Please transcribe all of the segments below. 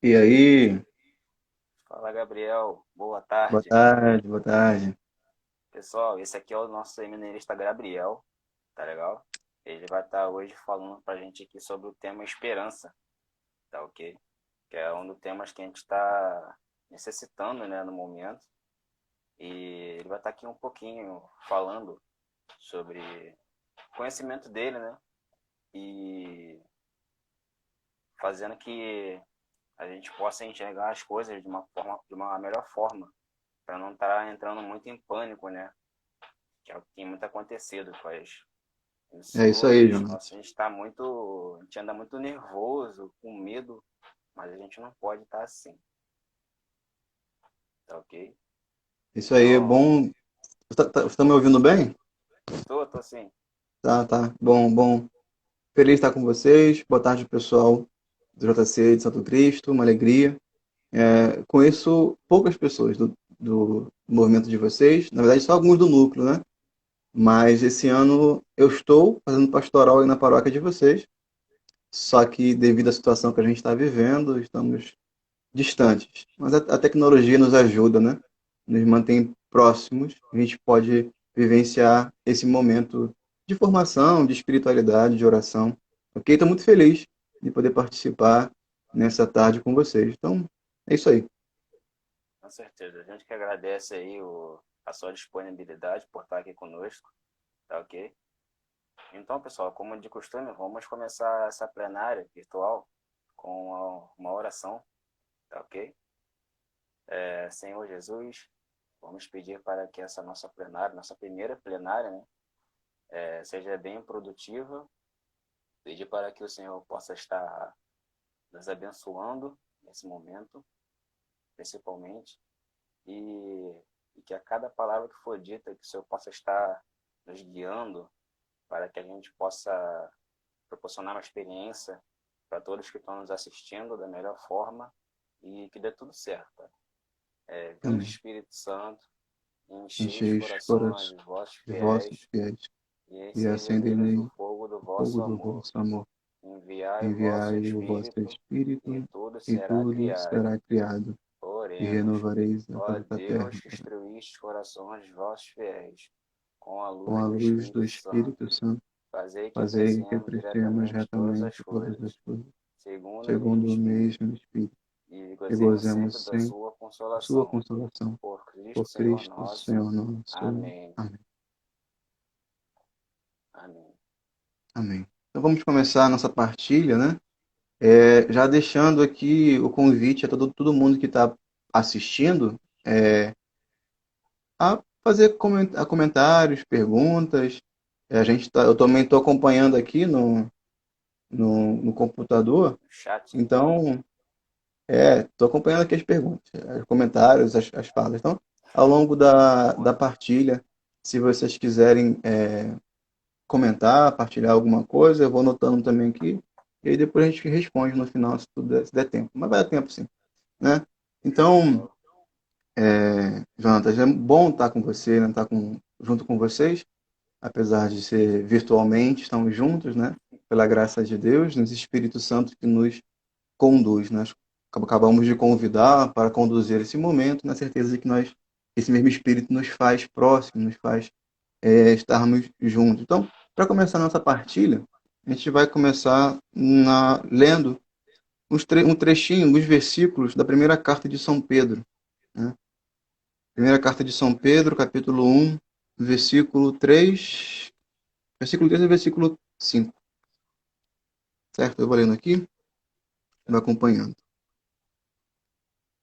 E aí, Fala, Gabriel. Boa boa tarde. tarde, boa tarde. Pessoal, esse aqui é o nosso seminarista Gabriel, tá legal? Ele vai estar hoje falando pra gente aqui sobre o tema esperança, tá ok? Que é um dos temas que a gente está necessitando, né, no momento. E ele vai estar aqui um pouquinho falando sobre o conhecimento dele, né? E fazendo que a gente possa enxergar as coisas de uma melhor forma, para não estar entrando muito em pânico, né? Que é o que tem muito acontecido com as É isso aí, emissores. Jonas. Nossa, a gente está muito. A gente anda muito nervoso, com medo, mas a gente não pode estar assim, tá ok? Isso aí é Então, bom. Você tá me ouvindo bem? tô assim. Tá, tá. Bom, bom. Feliz de estar com vocês. Boa tarde, pessoal do JC de Santo Cristo. Uma alegria. Conheço poucas pessoas do movimento de vocês. Na verdade, só alguns do núcleo, né? Mas esse ano eu estou fazendo pastoral aí na paróquia de vocês. Só que devido à situação que a gente está vivendo, estamos distantes. Mas a tecnologia nos ajuda, né? Nos mantém próximos. A gente pode vivenciar esse momento de formação, de espiritualidade, de oração. Ok? Estou muito feliz de poder participar nessa tarde com vocês. Então, é isso aí. Com certeza. A gente que agradece aí a sua disponibilidade por estar aqui conosco, tá ok? Então, pessoal, como de costume, vamos começar essa plenária virtual com uma oração, tá ok? Senhor Jesus, vamos pedir para que essa nossa plenária, nossa primeira plenária, né, seja bem produtiva. Pedir para que o Senhor possa estar nos abençoando nesse momento, principalmente, e, e que a cada palavra que for dita, que o Senhor possa estar nos guiando para que a gente possa proporcionar uma experiência para todos que estão nos assistindo da melhor forma e que dê tudo certo. Vinde Amém. Espírito Santo, enchei os Enchei os corações corações dos vossos de vossos fiéis fiéis e e acendei acendei neles o nele fogo do o fogo vosso do amor. vosso amor. Enviai o vosso Enviai o vosso Espírito e Espírito tudo e será tudo criado. será criado e Oremos. renovareis a Ó face da terra. Deus, que instruíste os corações dos vossos fiéis com a Com luz a do luz do Espírito Santo. Espírito Santo, Fazei que fazei que apreciemos apreciemos diretamente todas retamente as todas as coisas, coisas, segundo o mesmo segundo o Espírito, mesmo Espírito, e e gozemos sempre gozemos da sempre sua a sua consolação. consolação. Por Cristo, Por Senhor Cristo, nosso. Senhor nosso. Amém. Amém. Amém. Amém. Então vamos começar a nossa partilha, né? Já deixando aqui o convite a todo mundo que está assistindo a fazer comentários, perguntas. Eu também estou acompanhando aqui no computador. Chat. Então, estou acompanhando aqui as perguntas, os comentários, as falas. Então, ao longo da partilha, se vocês quiserem comentar, partilhar alguma coisa, eu vou anotando também aqui. E aí depois a gente responde no final, se der tempo. Mas vai dar tempo sim, né? Show de Então, bola. Jonathan, é bom estar com você, né? Estar junto com vocês, apesar de ser virtualmente, estamos juntos, né? Pela graça de Deus, nesse Espírito Santo que nos conduz. Nós acabamos de convidar para conduzir esse momento, na certeza de que esse mesmo Espírito nos faz próximos, nos faz estarmos juntos. Então, para começar a nossa partilha, a gente vai começar lendo um trechinho, alguns versículos da primeira carta de São Pedro. Né? Primeira carta de São Pedro, capítulo 1, versículo 3, versículo 3 e versículo 5. Certo? Eu vou lendo aqui, vai acompanhando.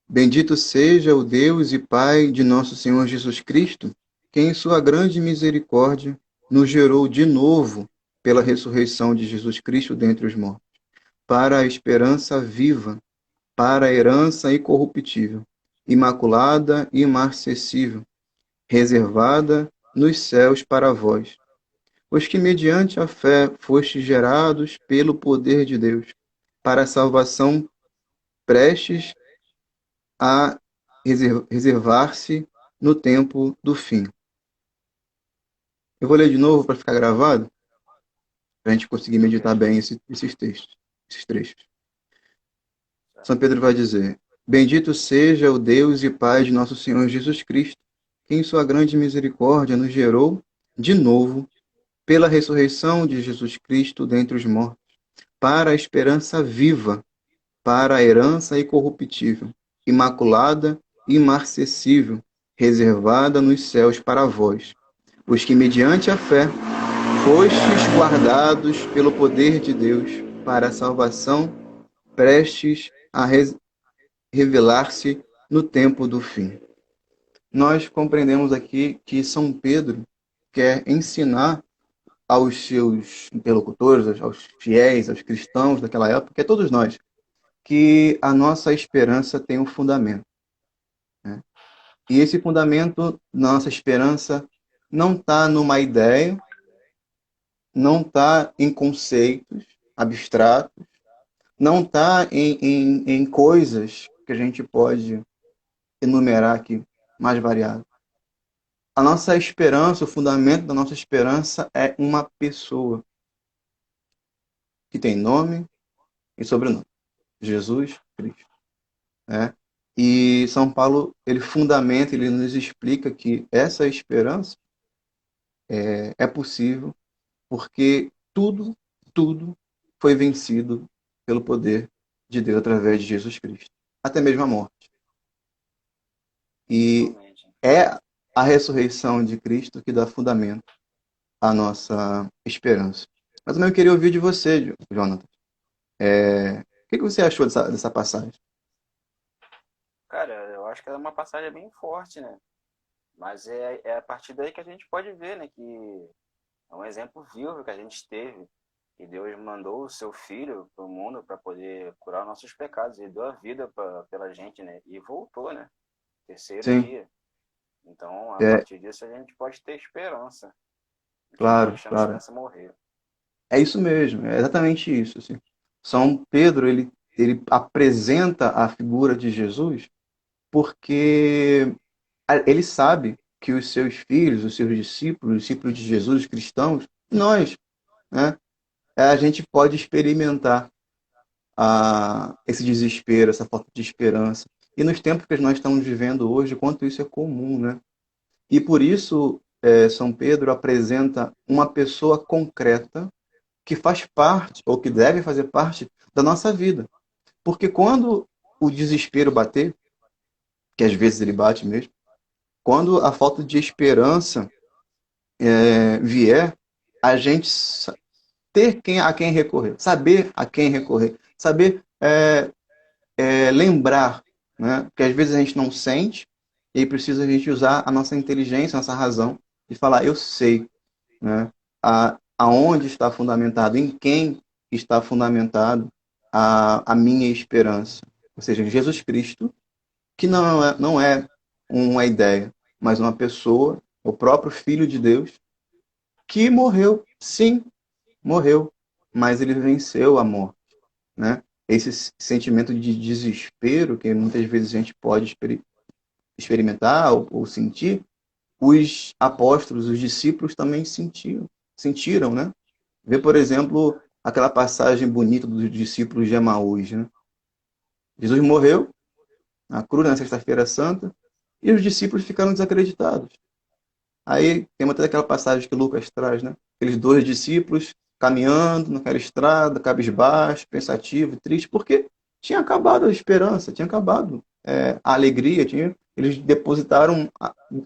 Bendito seja o Deus e Pai de nosso Senhor Jesus Cristo, que em sua grande misericórdia nos gerou de novo pela ressurreição de Jesus Cristo dentre os mortos, para a esperança viva, para a herança incorruptível, imaculada e imarcessível, reservada nos céus para vós, os que mediante a fé fostes gerados pelo poder de Deus, para a salvação prestes a reservar-se no tempo do fim. Eu vou ler de novo para ficar gravado, para a gente conseguir meditar Ok. bem esses textos, esses trechos. São Pedro vai dizer: Bendito seja o Deus e Pai de nosso Senhor Jesus Cristo, que em sua grande misericórdia nos gerou de novo pela ressurreição de Jesus Cristo dentre os mortos, para a esperança viva, para a herança incorruptível, imaculada e imarcessível, reservada nos céus para vós, os que mediante a fé fostes guardados pelo poder de Deus para a salvação prestes a revelar-se no tempo do fim. Nós compreendemos aqui que São Pedro quer ensinar aos seus interlocutores, aos fiéis, aos cristãos daquela época, que é todos nós, que a nossa esperança tem um fundamento. Né? E esse fundamento, nossa esperança, não está numa ideia, não está em conceitos abstratos, não está em coisas que a gente pode enumerar aqui, mais variadas. A nossa esperança, o fundamento da nossa esperança é uma pessoa que tem nome e sobrenome. Jesus Cristo. Né? E São Paulo, ele fundamenta, ele nos explica que essa esperança é possível porque tudo foi vencido pelo poder de Deus através de Jesus Cristo. Até mesmo a morte. E é a ressurreição de Cristo que dá fundamento à nossa esperança. Mas também eu queria ouvir de você, Jonathan. O que você achou dessa passagem? Cara, eu acho que é uma passagem bem forte, né? Mas é a partir daí que a gente pode ver, né? Que é um exemplo vivo que a gente teve. Que Deus mandou o seu Filho para o mundo para poder curar nossos pecados. Ele deu a vida pela gente, né? E voltou, né? Terceiro Sim, dia. Então, a é, partir disso, a gente pode ter esperança. A gente não pode claro, deixar a claro. esperança morrer. É isso mesmo, é exatamente isso. Assim. São Pedro, ele apresenta a figura de Jesus porque ele sabe que os seus filhos, os seus discípulos, os discípulos de Jesus, os cristãos, nós, né, a gente pode experimentar esse desespero, essa falta de esperança. E nos tempos que nós estamos vivendo hoje, quanto isso é comum, né? E por isso, São Pedro apresenta uma pessoa concreta que faz parte, ou que deve fazer parte, da nossa vida. Porque quando o desespero bater, que às vezes ele bate mesmo, quando a falta de esperança vier, a gente ter a quem recorrer, saber a quem recorrer, saber lembrar, né? Que às vezes a gente não sente e precisa a gente usar a nossa inteligência, a nossa razão e falar, eu sei, né? Aonde está fundamentado, em quem está fundamentado a minha esperança. Ou seja, em Jesus Cristo, que não é uma ideia, mas uma pessoa, o próprio Filho de Deus, que morreu, sim, morreu, mas ele venceu a morte, né? Esse sentimento de desespero que muitas vezes a gente pode experimentar ou sentir, os apóstolos, os discípulos também sentiram, né? Vê, por exemplo, aquela passagem bonita dos discípulos de Emaús, né? Jesus morreu na cruz na Sexta-feira Santa e os discípulos ficaram desacreditados. Aí tem até aquela passagem que Lucas traz, né? Aqueles dois discípulos caminhando naquela estrada, cabisbaixo, pensativo, triste, porque tinha acabado a esperança, tinha acabado a alegria, eles depositaram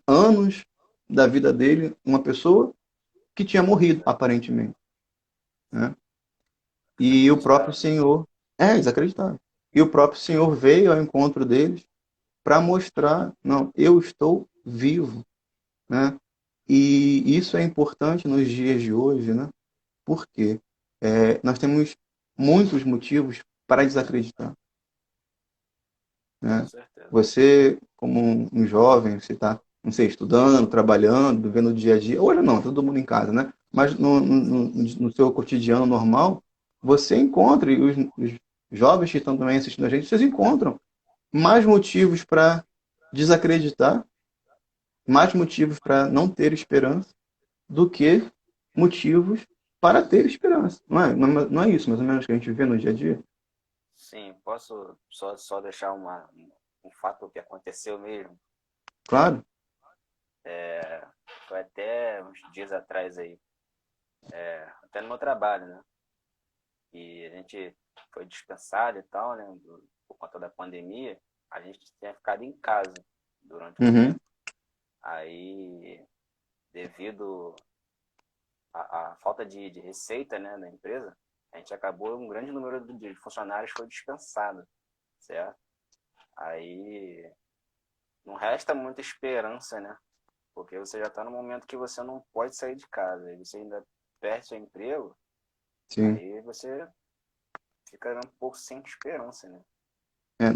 anos da vida dele uma pessoa que tinha morrido, aparentemente. Né? E o próprio Desacreditado, né? Senhor, desacreditado. E o próprio Senhor veio ao encontro deles para mostrar, não, eu estou vivo, né? E isso é importante nos dias de hoje, né? Porque nós temos muitos motivos para desacreditar, Com né? certeza. Você, como um jovem, você está, não sei, estudando, trabalhando, vivendo o dia a dia. Hoje não, todo mundo em casa, né? Mas no seu cotidiano normal, você encontra, e os jovens que estão também assistindo a gente, vocês encontram mais motivos para desacreditar, mais motivos para não ter esperança do que motivos para ter esperança. Não é isso, mais ou menos, que a gente vê no dia a dia? Sim, posso só deixar um fato que aconteceu mesmo. Claro. Foi até uns dias atrás aí, até no meu trabalho, né? E a gente foi dispensado e tal, né? Por conta da pandemia, a gente tinha ficado em casa durante um Uhum. tempo. Aí, devido à falta de receita, né, da empresa, a gente acabou, um grande número de funcionários foi dispensado, certo? Aí não resta muita esperança, né? Porque você já está no momento que você não pode sair de casa, e você ainda perde seu emprego, Sim. aí você fica um pouco sem esperança, né?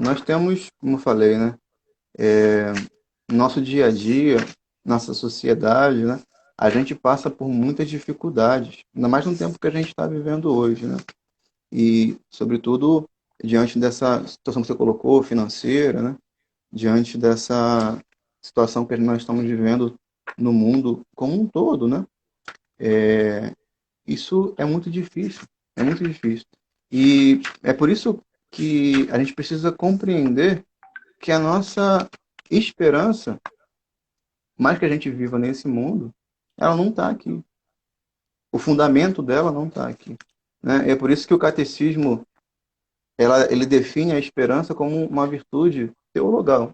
Nós temos, como eu falei, né? Nosso dia a dia, nossa sociedade, né? A gente passa por muitas dificuldades, ainda mais no tempo que a gente está vivendo hoje, né? E, sobretudo, diante dessa situação que você colocou, financeira, né? Diante dessa situação que nós estamos vivendo no mundo como um todo, né? Isso é muito difícil, é muito difícil. E é por isso que a gente precisa compreender que a nossa esperança, mais que a gente viva nesse mundo, ela não está aqui. O fundamento dela não está aqui. Né? É por isso que o catecismo ele define a esperança como uma virtude teologal.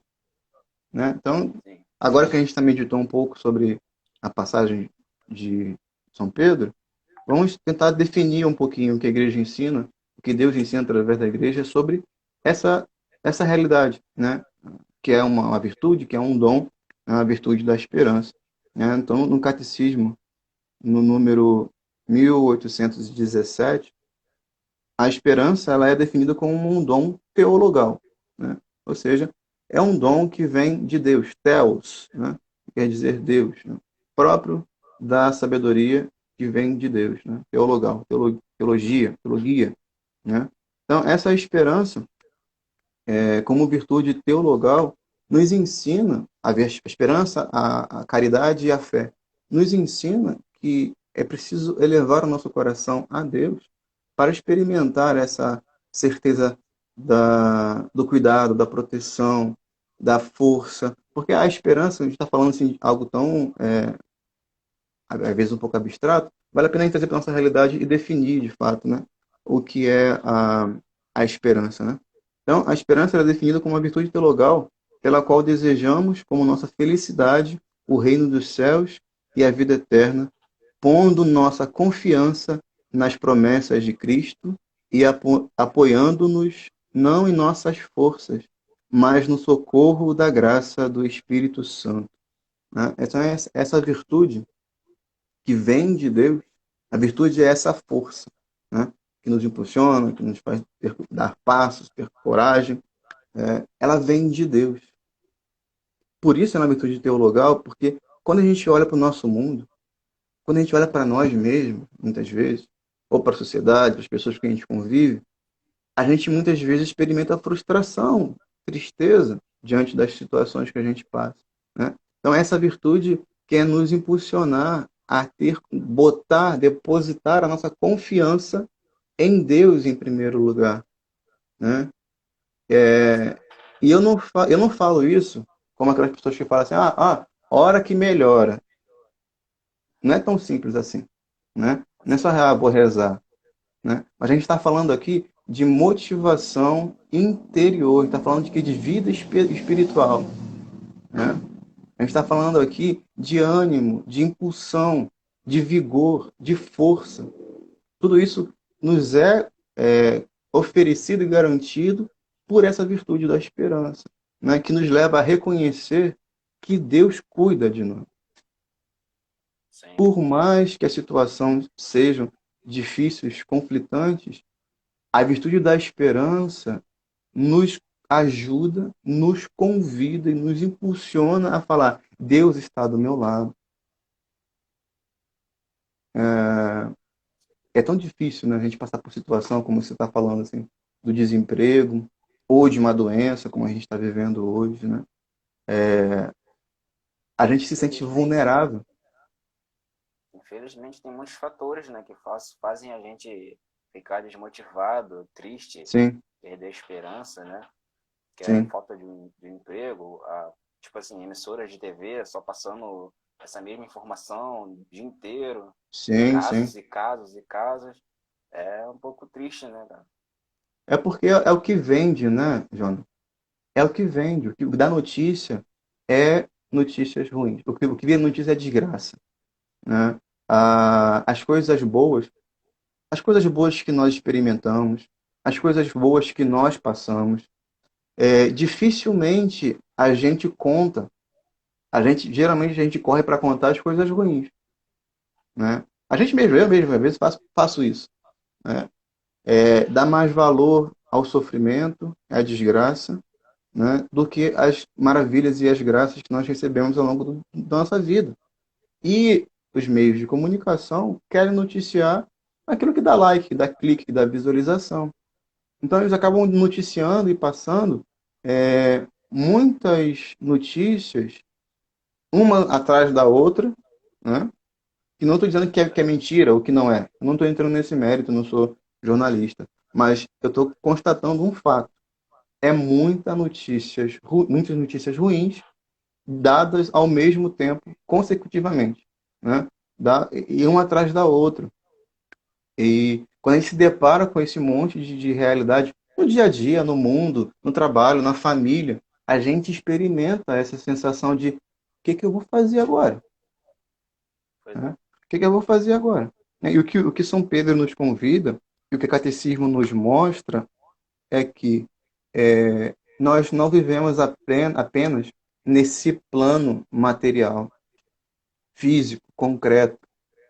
Né? Então, Sim, agora que a gente meditou um pouco sobre a passagem de São Pedro, vamos tentar definir um pouquinho o que a igreja ensina, o que Deus ensina através da igreja sobre essa, essa realidade, né? Que é uma virtude, que é um dom, é uma virtude da esperança. Né? Então, no Catecismo, no número 1817, a esperança ela é definida como um dom teologal, né? Ou seja, é um dom que vem de Deus, theos, né? Quer dizer Deus, né? Próprio da sabedoria que vem de Deus, né? Teologal, teologia, né? Então, essa esperança, como virtude teologal, nos ensina a ver a esperança, a caridade e a fé. Nos ensina que é preciso elevar o nosso coração a Deus para experimentar essa certeza do cuidado, da proteção, da força. Porque a esperança, a gente está falando assim, de algo tão, às vezes, um pouco abstrato, vale a pena a gente trazer para a nossa realidade e definir, de fato, né, o que é a esperança. Né? Então, a esperança é definida como uma virtude teologal pela qual desejamos, como nossa felicidade, o reino dos céus e a vida eterna, pondo nossa confiança nas promessas de Cristo e apoiando-nos não em nossas forças, mas no socorro da graça do Espírito Santo. Né? Então, essa virtude que vem de Deus, a virtude é essa força, né? Que nos impulsiona, que nos faz dar passos, ter coragem. Ela vem de Deus. Por isso é uma virtude teologal, porque quando a gente olha para o nosso mundo, quando a gente olha para nós mesmos, muitas vezes, ou para a sociedade, para as pessoas que a gente convive, a gente muitas vezes experimenta frustração, tristeza diante das situações que a gente passa. Né? Então, essa virtude quer nos impulsionar a ter, botar, depositar a nossa confiança em Deus em primeiro lugar. Né? E eu não falo isso como aquelas pessoas que falam assim, hora que melhora. Não é tão simples assim. Né? com Não é só, vou certeza. rezar. Né? Mas a gente está falando aqui de motivação interior, está falando de que de vida espiritual. Né? A gente está falando aqui de ânimo, de impulsão, de vigor, de força. Tudo isso nos é oferecido e garantido por essa virtude da esperança, né? Que nos leva a reconhecer que Deus cuida de nós. Sim, Por mais que a situação sejam difíceis, conflitantes, a virtude da esperança nos ajuda, nos convida e nos impulsiona a falar: Deus está do meu lado. É tão difícil, né, a gente passar por situação como você está falando assim, do desemprego ou de uma doença como a gente está vivendo hoje, né? A gente se sente infelizmente, vulnerável. infelizmente tem muitos fatores, né, que fazem a gente ficar desmotivado, triste, Sim, perder a esperança, né? Que é a Sim, falta de emprego, tipo assim, emissoras de TV só passando essa mesma informação o dia inteiro, sim, sim. casos e casos e casos. É um pouco triste, né, cara? É porque é o que vende, né, Jonas? É o que vende. O que dá notícia é notícias ruins. O que vem notícia é desgraça, né? As coisas boas, as coisas boas que nós experimentamos, as coisas boas que nós passamos, dificilmente a gente conta. Geralmente a gente corre para contar as coisas ruins, né? A gente mesmo, eu mesmo, às vezes faço isso, né? Dá mais valor ao sofrimento, à desgraça, né, do que as maravilhas e as graças que nós recebemos ao longo da nossa vida. E os meios de comunicação querem noticiar aquilo que dá like, que dá clique, que dá visualização. Então eles acabam noticiando e passando muitas notícias, uma atrás da outra, né? E não estou dizendo que é mentira ou que não é. Eu não estou entrando nesse mérito, não sou jornalista. Mas eu estou constatando um fato. Muitas notícias ruins dadas ao mesmo tempo, consecutivamente, né? E uma atrás da outra. E quando a gente se depara com esse monte de realidade no dia a dia, no mundo, no trabalho, na família, a gente experimenta essa sensação de o que que eu vou fazer agora? Pois Né? é. O que que eu vou fazer agora? E o que São Pedro nos convida, e o que o Catecismo nos mostra, é que nós não vivemos apenas nesse plano material, físico, concreto.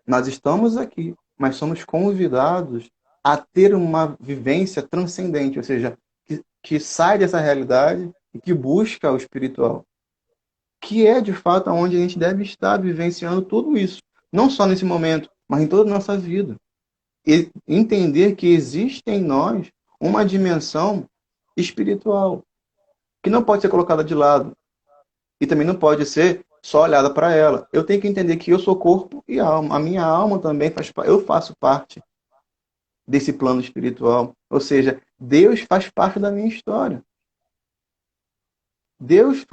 Nós estamos aqui, mas somos convidados a ter uma vivência transcendente, ou seja, que sai dessa realidade e que busca o espiritual, que é de fato onde a gente deve estar vivenciando tudo isso, não só nesse momento, mas em toda a nossa vida. E entender que existe em nós uma dimensão espiritual que não pode ser colocada de lado e também não pode ser só olhada para ela. Eu tenho que entender que eu sou corpo e alma. A minha alma também eu faço parte desse plano espiritual. Ou seja, Deus faz parte da minha história. Deus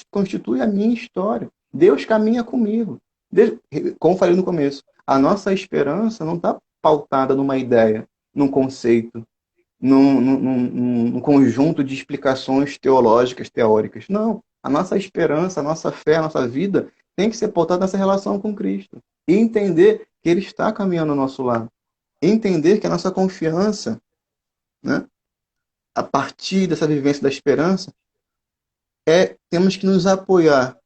constitui a minha história. Deus caminha comigo. Deus, como falei no começo, a nossa esperança não está pautada numa ideia, num conceito, num conjunto de explicações teológicas, teóricas. Não. A nossa esperança, a nossa fé, a nossa vida tem que ser pautada nessa relação com Cristo. E entender que Ele está caminhando ao nosso lado. Entender que a nossa confiança, né, a partir dessa vivência da esperança, temos que nos apoiar,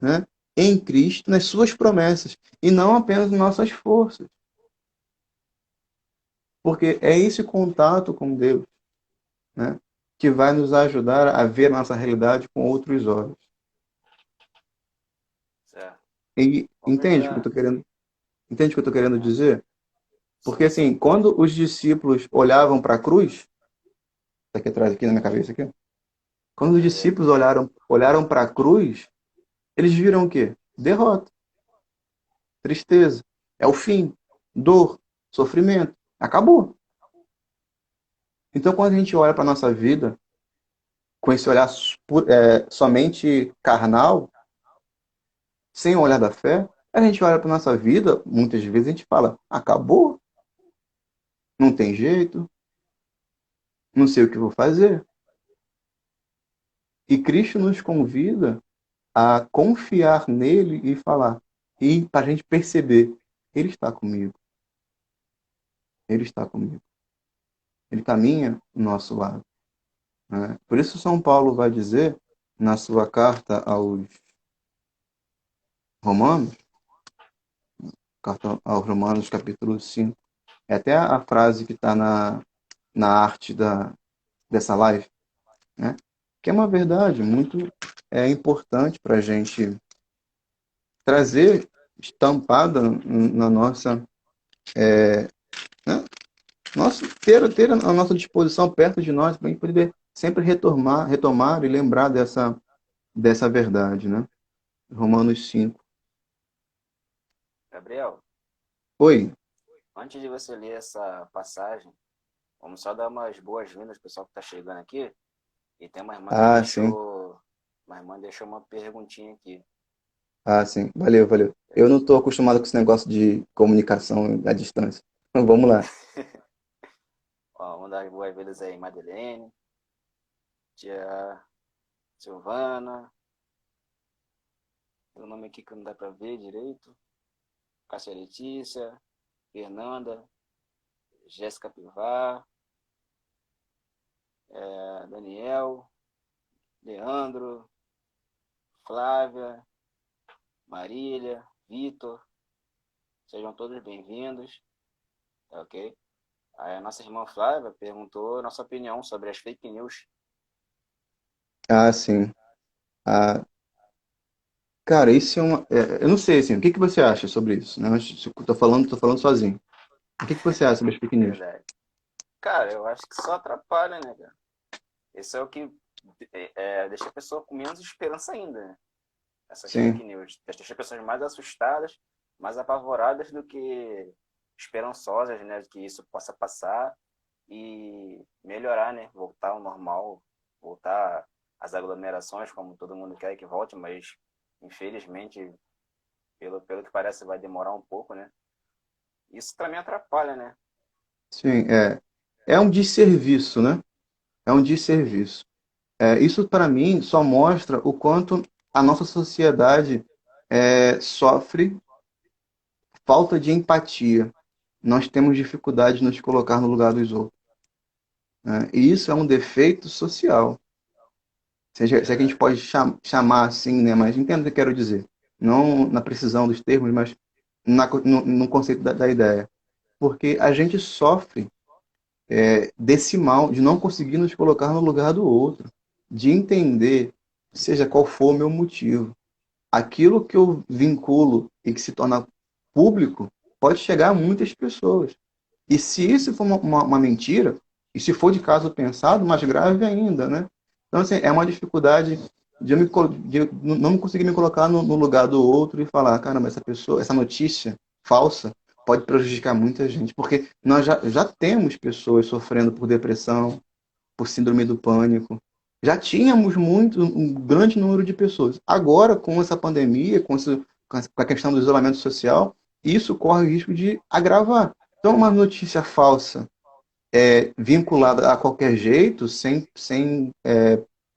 né, em Cristo, nas suas promessas, e não apenas nas nossas forças. Porque é esse contato com Deus, né, que vai nos ajudar a ver a nossa realidade com outros olhos. Certo. E Vamos já. entende o que eu estou querendo dizer? Porque Sim, assim, sim. quando os discípulos olhavam para a cruz, tá aqui atrás, aqui na minha cabeça aqui, quando os Beleza. discípulos olharam para a cruz, eles viram o quê? Derrota, tristeza, é o fim, dor, sofrimento, acabou. Então, quando a gente olha para a nossa vida com esse olhar somente carnal, sem o olhar da fé, a gente olha para a nossa vida, muitas vezes a gente fala, acabou, não tem jeito, não sei o que vou fazer. E Cristo nos convida a confiar nele e falar, e para a gente perceber, ele está comigo, ele está comigo, ele caminha do nosso lado. Né? Por isso São Paulo vai dizer, na sua carta aos Romanos, carta aos Romanos, capítulo 5, é até a frase que está na arte dessa live, né? Que é uma verdade muito importante para a gente trazer estampada na nossa, né? ter a nossa disposição perto de nós para a gente poder sempre retomar e lembrar dessa verdade, né? Romanos 5. Gabriel, Oi, antes de você ler essa passagem, Vamos só dar umas boas-vindas ao pessoal que está chegando aqui. E tem Ah, sim. uma irmã deixou uma perguntinha aqui. Ah, sim. Valeu, valeu. Eu não estou acostumado com esse negócio de comunicação à distância. Então, vamos lá. Ó, vamos dar as boas-vindas aí, Madeleine, tia Silvana, tem um nome aqui que não dá para ver direito. Cássia Letícia, Fernanda, Jéssica Pivar, Daniel, Leandro, Flávia, Marília, Vitor, sejam todos bem-vindos, tá ok? Aí a nossa irmã Flávia perguntou nossa opinião sobre as fake news. Ah, sim. Ah, cara, isso é uma. Eu não sei, assim, o que que você acha sobre isso? Né? Tô falando sozinho. O que que você acha sobre as fake news? Verdade. Cara, eu acho que só atrapalha, né, cara? Isso é o que deixa a pessoa com menos esperança ainda, né? Essas fake Sim, news. Deixa as pessoas mais assustadas, mais apavoradas do que esperançosas, né, de que isso possa passar e melhorar, né, voltar ao normal, voltar às aglomerações como todo mundo quer que volte, mas infelizmente, pelo que parece, vai demorar um pouco, né? Isso também atrapalha, né? sim. É um desserviço, né? É um desserviço. Isso, para mim, só mostra o quanto a nossa sociedade sofre falta de empatia. Nós temos dificuldade de nos colocar no lugar dos outros, né? E isso é um defeito social. Se é que a gente Verdade. pode chamar assim, né? Mas entenda o que eu quero dizer. Não na precisão dos termos, mas no conceito da ideia. Porque a gente sofre desse mal de não conseguir nos colocar no lugar do outro, de entender, seja qual for o meu motivo. Aquilo que eu vinculo e que se torna público pode chegar a muitas pessoas. E se isso for uma mentira, e se for de caso pensado, mais grave ainda, né? Então, assim, é uma dificuldade de eu não conseguir me colocar no lugar do outro e falar, caramba, essa pessoa, essa notícia falsa pode prejudicar muita gente, porque nós já temos pessoas sofrendo por depressão, por síndrome do pânico. Já tínhamos um grande número de pessoas. Agora, com essa pandemia, com a questão do isolamento social, isso corre o risco de agravar. Então, uma notícia falsa vinculada a qualquer jeito, sem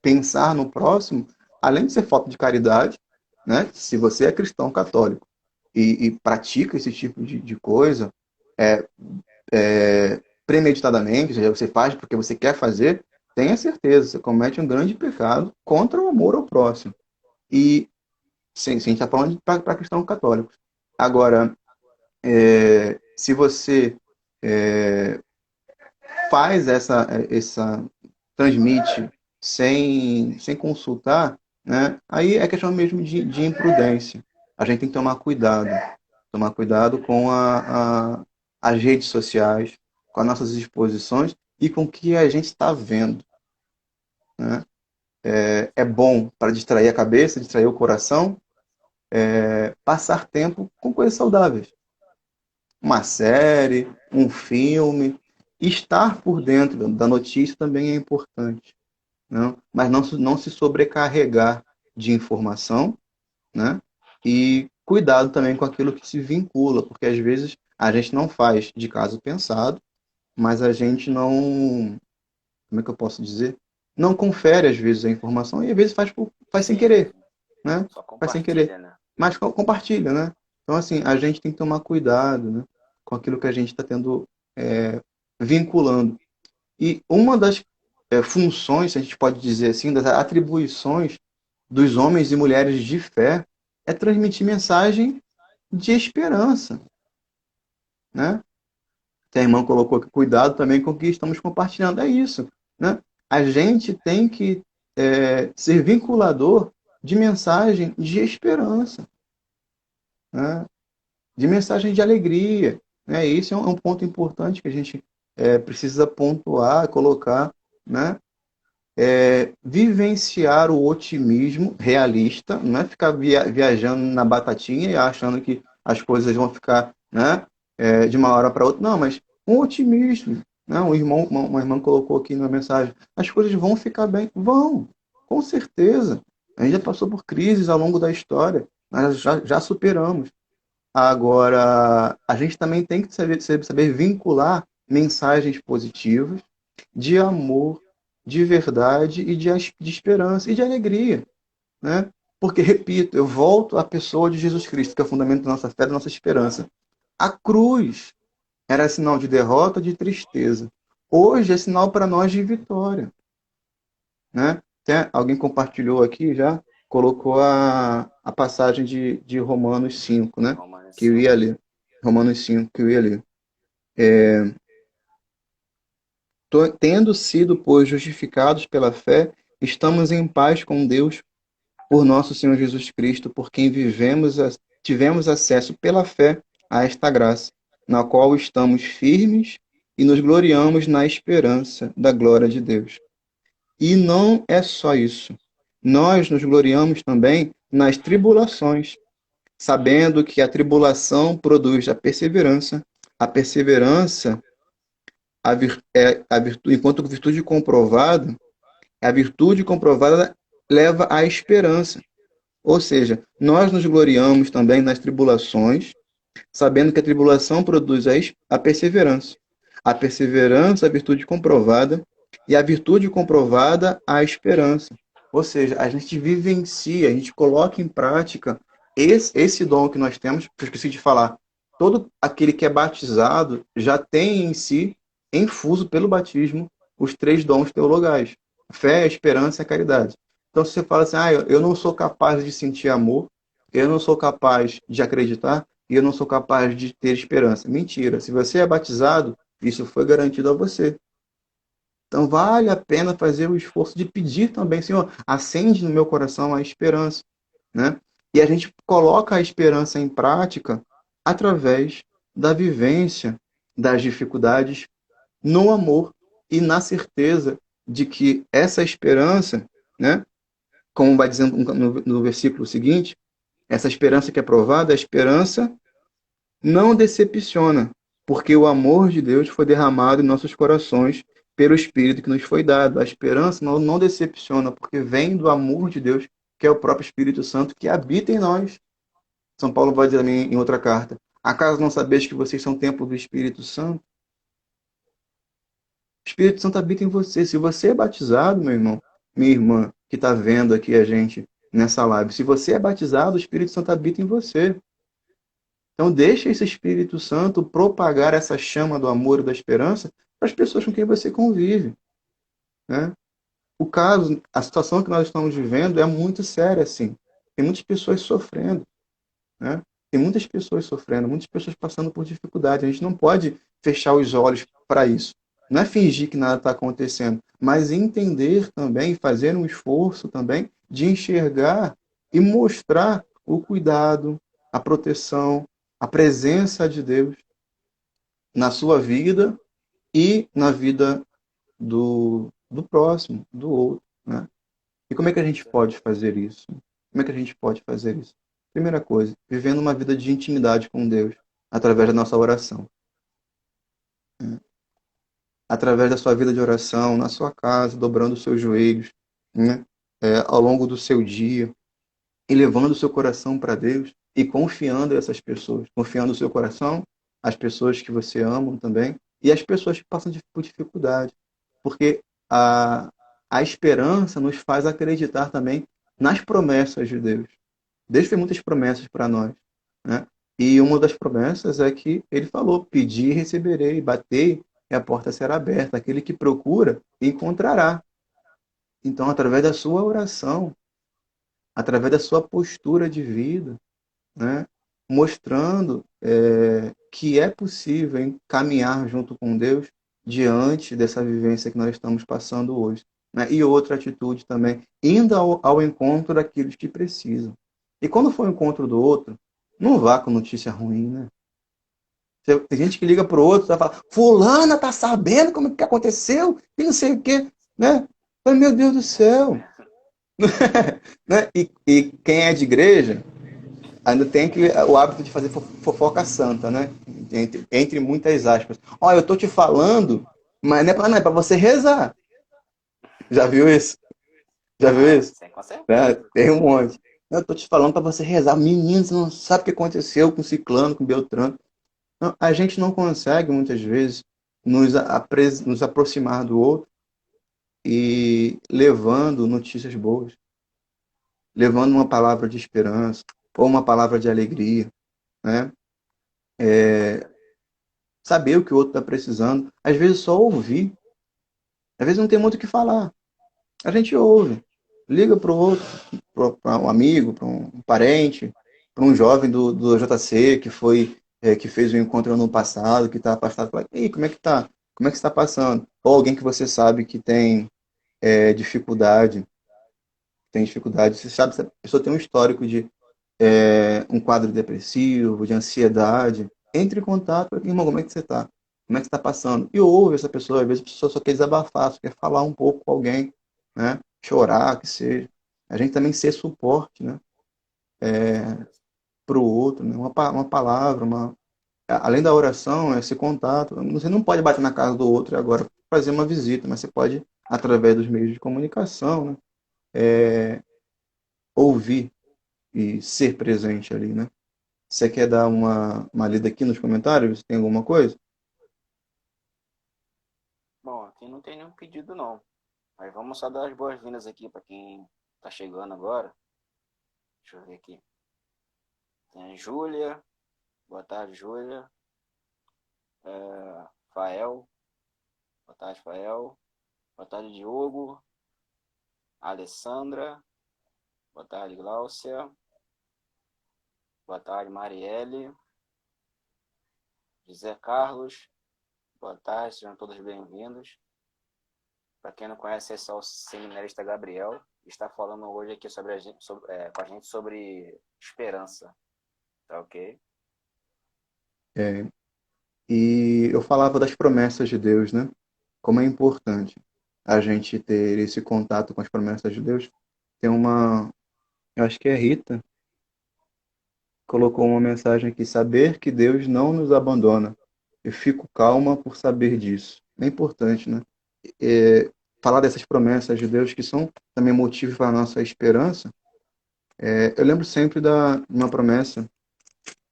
pensar no próximo, além de ser falta de caridade, né? Se você é cristão católico e pratica esse tipo de coisa, é, premeditadamente, ou seja, você faz porque você quer fazer, tenha certeza, você comete um grande pecado contra o amor ao próximo. E, sim, a gente está falando para cristãos católicos. Agora, se você é, faz transmite sem consultar, né? Aí é questão mesmo de imprudência. A gente tem que tomar cuidado com as redes sociais, com as nossas exposições e com o que a gente está vendo, né? É bom para distrair a cabeça, distrair o coração, passar tempo com coisas saudáveis. Uma série, um filme, estar por dentro da notícia também é importante, né? Mas não se sobrecarregar de informação, né? E cuidado também com aquilo que se vincula, porque às vezes a gente não faz de caso pensado, mas a gente não, como é que eu posso dizer? Não confere às vezes a informação e às vezes faz sem Sim, querer, né? só Faz sem querer. compartilha, né? Mas compartilha, né? Então, assim, a gente tem que tomar cuidado, né? Com aquilo que a gente está tendo, vinculando. E uma das funções, se a gente pode dizer assim, das atribuições dos homens e mulheres de fé é transmitir mensagem de esperança, né? Que a irmã colocou aqui, cuidado também com o que estamos compartilhando. É isso, né? A gente tem que ser vinculador de mensagem de esperança, né? De mensagem de alegria, né? Isso é um ponto importante que a gente precisa pontuar, colocar, né? Vivenciar o otimismo realista, não é ficar viajando na batatinha e achando que as coisas vão ficar, né, de uma hora para outra. Não, mas um otimismo, Não, uma irmã colocou aqui na mensagem, as coisas vão ficar bem. Vão, com certeza. A gente já passou por crises ao longo da história, nós já superamos. Agora, a gente também tem que saber vincular mensagens positivas, de amor, de verdade e de esperança e de alegria, né? Porque, repito, eu volto à pessoa de Jesus Cristo, que é o fundamento da nossa fé, da nossa esperança. A cruz era sinal de derrota, de tristeza. Hoje é sinal para nós de vitória, né? Até alguém compartilhou aqui já, colocou a passagem de Romanos 5, né? Romanos Que eu 5. ia ler. Romanos 5, que eu ia ler. Tendo sido, pois, justificados pela fé, estamos em paz com Deus por nosso Senhor Jesus Cristo, por quem tivemos acesso pela fé a esta graça, na qual estamos firmes e nos gloriamos na esperança da glória de Deus. E não é só isso. Nós nos gloriamos também nas tribulações, sabendo que a tribulação produz a perseverança, a virtude, enquanto a virtude comprovada leva à esperança. Ou seja, nós nos gloriamos também nas tribulações, sabendo que a tribulação produz a perseverança. A perseverança, a virtude comprovada, e a virtude comprovada, a esperança. Ou seja, a gente vivencia, a gente coloca em prática esse dom que nós temos, que eu esqueci de falar. Todo aquele que é batizado já tem em si, infuso pelo batismo, os três dons teologais: fé, esperança e caridade. Então, se você fala assim, eu não sou capaz de sentir amor, eu não sou capaz de acreditar, e eu não sou capaz de ter esperança. Mentira. Se você é batizado, isso foi garantido a você. Então, vale a pena fazer o esforço de pedir também, Senhor, acende no meu coração a esperança, né? E a gente coloca a esperança em prática através da vivência das dificuldades no amor e na certeza de que essa esperança, né, como vai dizendo no versículo seguinte, essa esperança que é provada, a esperança não decepciona, porque o amor de Deus foi derramado em nossos corações pelo Espírito que nos foi dado. A esperança não decepciona, porque vem do amor de Deus, que é o próprio Espírito Santo que habita em nós. São Paulo vai dizer também em outra carta: acaso não sabeis que vocês são templo do Espírito Santo? O Espírito Santo habita em você. Se você é batizado, meu irmão, minha irmã, que está vendo aqui a gente nessa live, se você é batizado, o Espírito Santo habita em você. Então, deixa esse Espírito Santo propagar essa chama do amor e da esperança para as pessoas com quem você convive, né? O caso, a situação que nós estamos vivendo é muito séria, assim. Tem muitas pessoas sofrendo, né? Tem muitas pessoas sofrendo, muitas pessoas passando por dificuldade. A gente não pode fechar os olhos para isso. Não é fingir que nada está acontecendo, mas entender também, fazer um esforço também de enxergar e mostrar o cuidado, a proteção, a presença de Deus na sua vida e na vida do próximo, do outro, né? E como é que a gente pode fazer isso? Como é que a gente pode fazer isso? Primeira coisa, vivendo uma vida de intimidade com Deus, através da nossa oração, né? Através da sua vida de oração, na sua casa, dobrando os seus joelhos, né? Ao longo do seu dia, e levando o seu coração para Deus e confiando essas pessoas, confiando o seu coração, as pessoas que você ama também, e as pessoas que passam por dificuldade. Porque a esperança nos faz acreditar também nas promessas de Deus. Deus tem muitas promessas para nós, né? E uma das promessas é que ele falou: pedi e receberei, batei e a porta será aberta. Aquele que procura, encontrará. Então, através da sua oração, através da sua postura de vida, né, mostrando que é possível caminhar junto com Deus diante dessa vivência que nós estamos passando hoje, né? E outra atitude também, indo ao encontro daqueles que precisam. E quando for o encontro do outro, não vá com notícia ruim, né? Tem gente que liga para o outro e fala: fulana tá sabendo como que aconteceu e não sei o quê, né? Mas, meu Deus do céu! Né? E quem é de igreja ainda tem o hábito de fazer fofoca santa, né? Entre muitas aspas. Olha, eu tô te falando Mas não é para você rezar. Já viu isso? Já viu Ah, isso? sim, com Né? certeza. Tem um monte. Eu tô te falando para você rezar. Menino, você não sabe o que aconteceu com Ciclano, com Beltrano. Não, a gente não consegue, muitas vezes, nos aproximar do outro e levando notícias boas, levando uma palavra de esperança ou uma palavra de alegria, né? Saber o que o outro está precisando. Às vezes só ouvir. Às vezes não tem muito o que falar. A gente ouve. Liga para o outro, para um amigo, para um parente, para um jovem do JC que foi que fez um encontro ano passado, que está afastado. Fala, ei, como é que tá? Como é que está passando? Ou alguém que você sabe que tem dificuldade, você sabe se a pessoa tem um histórico de um quadro depressivo, de ansiedade, entre em contato, irmão, como é que você está? Como é que você está passando? E ouve essa pessoa, às vezes a pessoa só quer desabafar, só quer falar um pouco com alguém, né? Chorar, que seja. A gente também ser suporte, né? Com certeza. Para o outro, né? Uma palavra, além da oração, esse contato. Você não pode bater na casa do outro e agora fazer uma visita, mas você pode, através dos meios de comunicação, né? Ouvir e ser presente ali, né? Você quer dar uma lida aqui nos comentários? Tem alguma coisa? Bom, aqui não tem nenhum pedido não. Mas vamos só dar as boas-vindas aqui para quem tá chegando agora. Deixa eu ver aqui. Tem a Júlia. Boa tarde, Júlia. Fael. Boa tarde, Fael. Boa tarde, Diogo. Alessandra. Boa tarde, Gláucia. Boa tarde, Marielle. José Carlos. Boa tarde, sejam todos bem-vindos. Para quem não conhece, esse é o seminarista Gabriel. Está falando hoje aqui com a gente sobre esperança. Tá ok? É, e eu falava das promessas de Deus, né? Como é importante a gente ter esse contato com as promessas de Deus. Tem eu acho que é Rita, colocou uma mensagem aqui: saber que Deus não nos abandona. Eu fico calma por saber disso. É importante, né? É, falar dessas promessas de Deus que são também motivo para a nossa esperança. Eu lembro sempre de uma promessa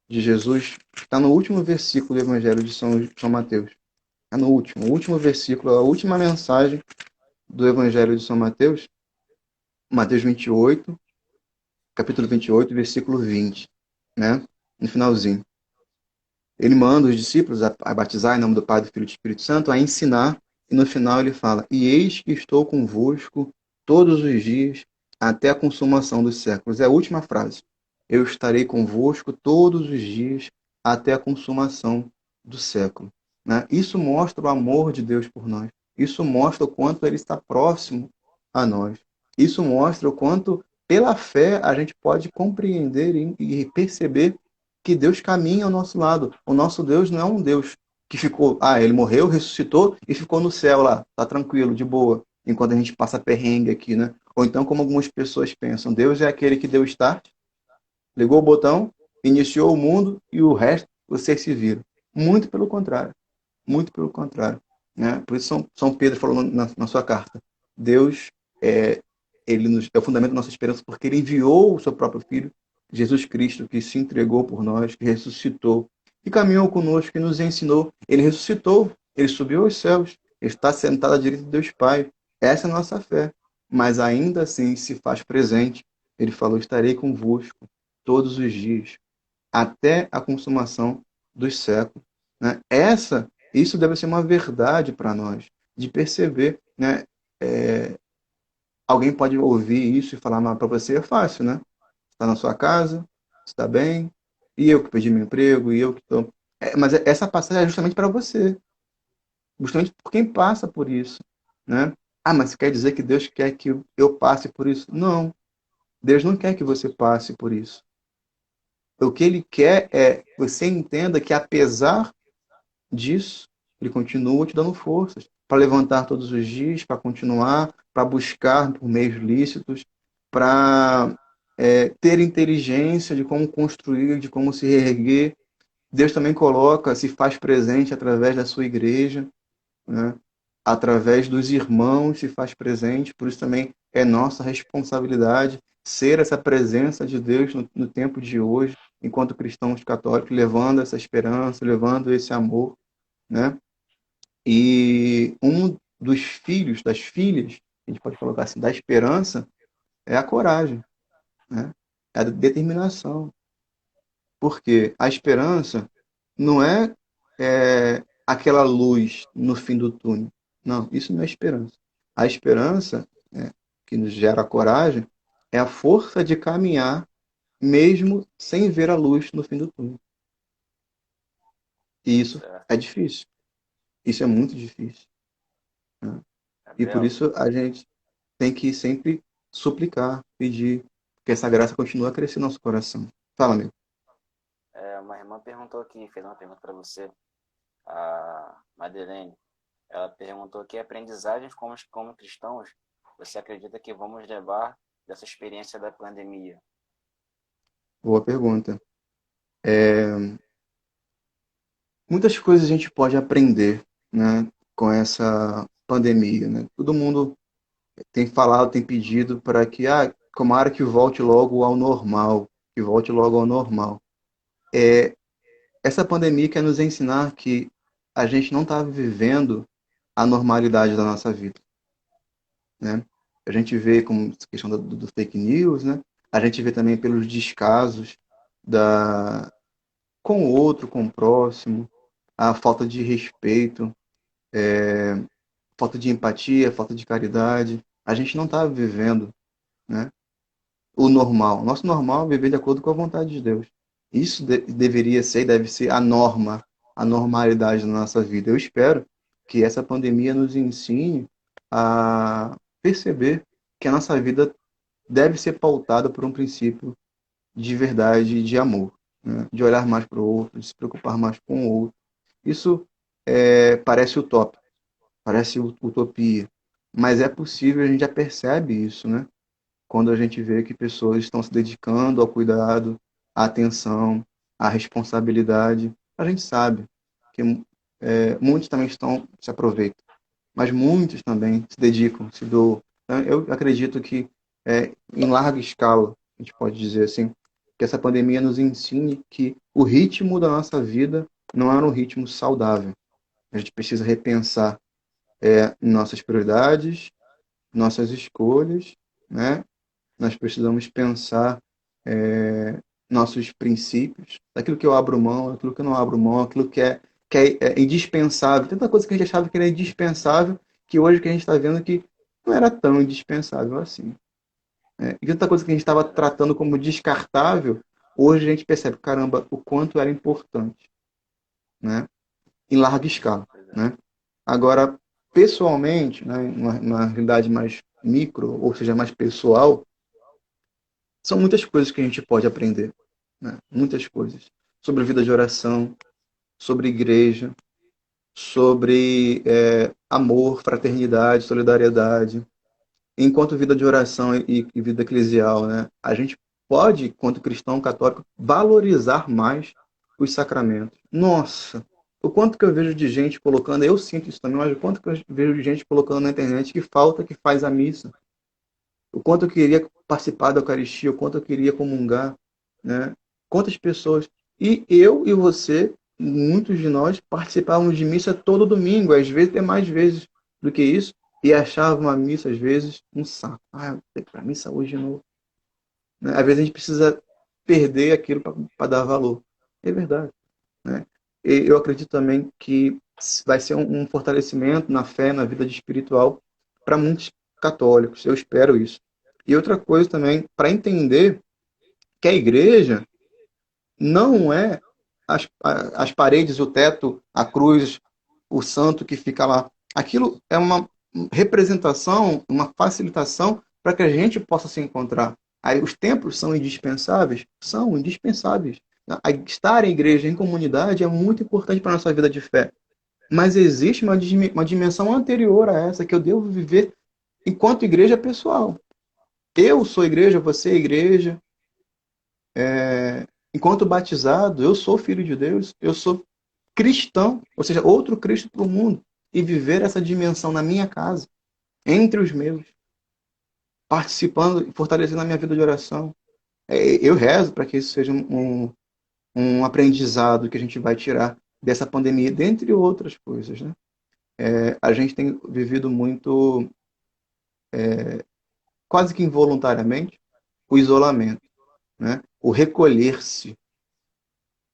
de Jesus, que está no último versículo do Evangelho de São Mateus. Está no último, o último versículo, a última mensagem do Evangelho de São Mateus, Mateus 28, capítulo 28, versículo 20, né? No finalzinho. Ele manda os discípulos a batizar em nome do Pai, do Filho e do Espírito Santo, a ensinar, e no final ele fala: E eis que estou convosco todos os dias até a consumação dos séculos. É a última frase. Eu estarei convosco todos os dias até a consumação do século. Né? Isso mostra o amor de Deus por nós. Isso mostra o quanto ele está próximo a nós. Isso mostra o quanto, pela fé, a gente pode compreender e perceber que Deus caminha ao nosso lado. O nosso Deus não é um Deus que ficou, ele morreu, ressuscitou e ficou no céu lá, tá tranquilo, de boa, enquanto a gente passa perrengue aqui, né? Ou então, como algumas pessoas pensam, Deus é aquele que deu start, ligou o botão, iniciou o mundo e o resto vocês se viram. Muito pelo contrário, muito pelo contrário, né? Por isso São Pedro falou na sua carta, Deus é, é o fundamento da nossa esperança porque ele enviou o seu próprio Filho, Jesus Cristo, que se entregou por nós, que ressuscitou, que caminhou conosco, que nos ensinou. Ele ressuscitou, ele subiu aos céus, ele está sentado à direita de Deus Pai. Essa é a nossa fé. Mas ainda assim se faz presente. Ele falou: estarei convosco todos os dias, até a consumação dos séculos. Né? Isso deve ser uma verdade para nós, de perceber. Né? É, alguém pode ouvir isso e falar, mas para você é fácil, né? Está na sua casa, está bem, e eu que perdi meu emprego, e eu que estou. Mas essa passagem é justamente para você, justamente por quem passa por isso. Né? Ah, mas quer dizer que Deus quer que eu passe por isso? Não, Deus não quer que você passe por isso. O que ele quer é que você entenda que, apesar disso, ele continua te dando forças para levantar todos os dias, para continuar, para buscar por meios lícitos, para ter inteligência de como construir, de como se reerguer. Deus também coloca, se faz presente através da sua igreja, né? através dos irmãos se faz presente, por isso também é nossa responsabilidade ser essa presença de Deus no tempo de hoje, enquanto cristãos católicos, levando essa esperança, levando esse amor, né? E um dos filhos, das filhas, a gente pode colocar assim, da esperança, é a coragem, né? É a determinação. Porque a esperança não é aquela luz no fim do túnel. Não, isso não é esperança. A esperança, né, que nos gera coragem, é a força de caminhar mesmo sem ver a luz no fim do túnel. E isso Certo. é difícil. Isso é muito difícil, né? E por Gabriel, isso a gente tem que sempre suplicar, pedir que essa graça continue a crescer no nosso coração. Fala, amigo. uma irmã perguntou aqui, fez uma pergunta para você, a Madeleine. Ela perguntou que aprendizagens como cristãos você acredita que vamos levar dessa experiência da pandemia? Boa pergunta. Muitas coisas a gente pode aprender, né, com essa pandemia, né? Todo mundo tem falado, tem pedido para que, tomara que volte logo ao normal, que volte logo ao normal. Essa pandemia quer nos ensinar que a gente não está vivendo a normalidade da nossa vida, né? A gente vê como essa questão do fake news, né? A gente vê também pelos descasos da, com o outro, com o próximo, a falta de respeito, falta de empatia, falta de caridade. A gente não está vivendo, né, o normal. Nosso normal é viver de acordo com a vontade de Deus. Isso deveria ser e deve ser a norma, a normalidade da nossa vida. Eu espero que essa pandemia nos ensine a perceber que a nossa vida deve ser pautada por um princípio de verdade e de amor, né? De olhar mais para o outro, de se preocupar mais com o outro. Isso parece utópico, parece utopia, mas é possível, a gente já percebe isso, né? Quando a gente vê que pessoas estão se dedicando ao cuidado, à atenção, à responsabilidade. A gente sabe que muitos também se aproveitam, mas muitos também se dedicam, se doam. Então, eu acredito que, em larga escala, a gente pode dizer assim, que essa pandemia nos ensine que o ritmo da nossa vida não era um ritmo saudável. A gente precisa repensar nossas prioridades, nossas escolhas, né? Nós precisamos pensar nossos princípios, daquilo que eu abro mão, aquilo que eu não abro mão, aquilo que é indispensável. Tanta coisa que a gente achava que era indispensável, que hoje que a gente está vendo que não era tão indispensável assim. E tanta coisa que a gente estava Verdade. tratando como descartável, hoje a gente percebe, caramba, o quanto era importante, né? Em larga escala, Pois é. né? Agora, pessoalmente, né, uma realidade mais micro, ou seja, mais pessoal, são muitas coisas que a gente pode aprender, né? Muitas coisas. Sobre vida de oração, sobre igreja, sobre amor, fraternidade, solidariedade. Enquanto vida de oração e vida eclesial, né? A gente pode, enquanto cristão católico, valorizar mais os sacramentos. Nossa, o quanto que eu vejo de gente colocando, eu sinto isso também, mas o quanto que eu vejo de gente colocando na internet que falta que faz a missa. O quanto eu queria participar da Eucaristia, o quanto eu queria comungar, né? Quantas pessoas. E eu e você, muitos de nós, participávamos de missa todo domingo, às vezes até mais vezes do que isso, e achava a missa, às vezes, um saco. Eu tenho que ir para a missa hoje de novo. Né? Às vezes a gente precisa perder aquilo para dar valor. É verdade. Né? E eu acredito também que vai ser um fortalecimento na fé, na vida espiritual, para muitos católicos. Eu espero isso. E outra coisa também, para entender que a igreja não é as paredes, o teto, a cruz, o santo que fica lá. Aquilo é uma representação, uma facilitação para que a gente possa se encontrar. Aí os templos são indispensáveis? São indispensáveis. Estar em igreja, em comunidade, é muito importante para a nossa vida de fé. Mas existe uma dimensão anterior a essa que eu devo viver enquanto igreja pessoal. Eu sou igreja, você é igreja. Enquanto batizado, eu sou filho de Deus, eu sou cristão, ou seja, outro Cristo para o mundo. e viver essa dimensão na minha casa, entre os meus, participando e fortalecendo a minha vida de oração. Eu rezo para que isso seja um aprendizado que a gente vai tirar dessa pandemia, dentre outras coisas, né? A gente tem vivido muito, quase que involuntariamente, o isolamento, né? O recolher-se.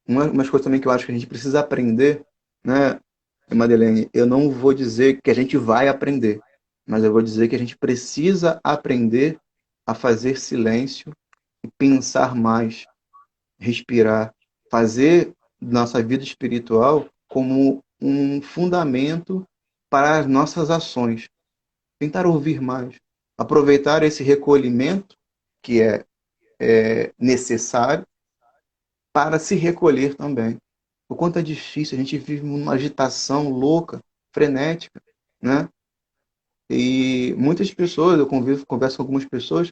Umas coisas também que eu acho que a gente precisa aprender, né, Madeleine? Eu não vou dizer que a gente vai aprender, mas eu vou dizer que a gente precisa aprender a fazer silêncio e pensar mais, respirar, fazer nossa vida espiritual como um fundamento para as nossas ações. Tentar ouvir mais, aproveitar esse recolhimento que é necessário para se recolher também. O quanto é difícil, a gente vive numa agitação louca, frenética, né? E muitas pessoas, eu converso com algumas pessoas,